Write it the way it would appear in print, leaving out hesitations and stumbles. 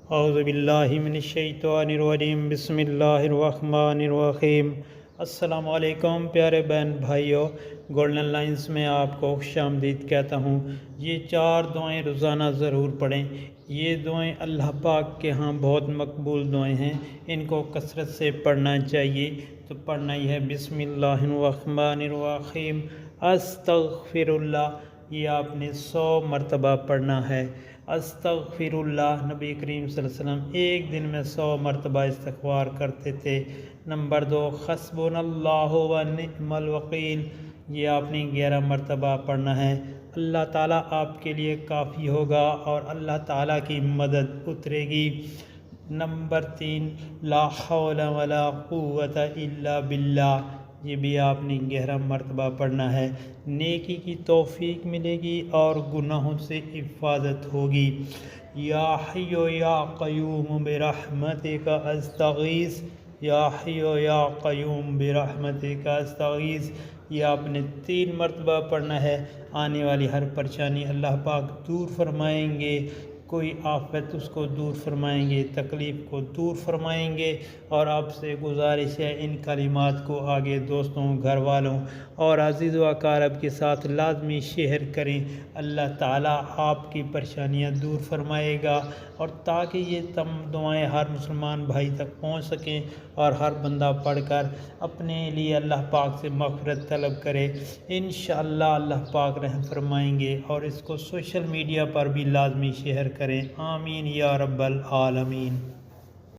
اعوذ باللہ من الشیطان الرجیم، بسم اللہ الرحمن الرحیم۔ السلام علیکم پیارے بہن بھائیوں، گولڈن لائنز میں آپ کو خوش آمدید کہتا ہوں۔ یہ 4 دعائیں روزانہ ضرور پڑھیں۔ یہ دعائیں اللہ پاک کے ہاں بہت مقبول دعائیں ہیں، ان کو کثرت سے پڑھنا چاہیے۔ تو پڑھنا ہی ہے بسم اللہ الرحمن الرحیم، استغفر اللہ۔ یہ آپ نے 100 مرتبہ پڑھنا ہے۔ استغفر اللہ، نبی کریم صلی اللہ علیہ وسلم ایک دن میں 100 مرتبہ استغفار کرتے تھے۔ نمبر 2، حسبنا اللہ و نعم الوکیل، یہ آپ نے 11 مرتبہ پڑھنا ہے۔ اللہ تعالیٰ آپ کے لیے کافی ہوگا اور اللہ تعالیٰ کی مدد اترے گی۔ نمبر 3، لا حول ولا قوت الا باللہ، یہ بھی آپ نے 11 مرتبہ پڑھنا ہے۔ نیکی کی توفیق ملے گی اور گناہوں سے حفاظت ہوگی۔ یا حی یا قیوم برحمتک استغیث، یا حی یا قیوم برحمتک استغیث، یہ آپ نے 3 مرتبہ پڑھنا ہے۔ آنے والی ہر پریشانی اللہ پاک دور فرمائیں گے، کوئی آفت اس کو دور فرمائیں گے، تکلیف کو دور فرمائیں گے۔ اور آپ سے گزارش ہے ان کلمات کو آگے دوستوں، گھر والوں اور عزیز و اقارب کے ساتھ لازمی شیئر کریں۔ اللہ تعالیٰ آپ کی پریشانیاں دور فرمائے گا، اور تاکہ یہ دعائیں ہر مسلمان بھائی تک پہنچ سکیں اور ہر بندہ پڑھ کر اپنے لیے اللہ پاک سے مغفرت طلب کرے، انشاءاللہ اللہ پاک رحم فرمائیں گے۔ اور اس کو سوشل میڈیا پر بھی لازمی شیئر کریں۔ آمین یا رب العالمین۔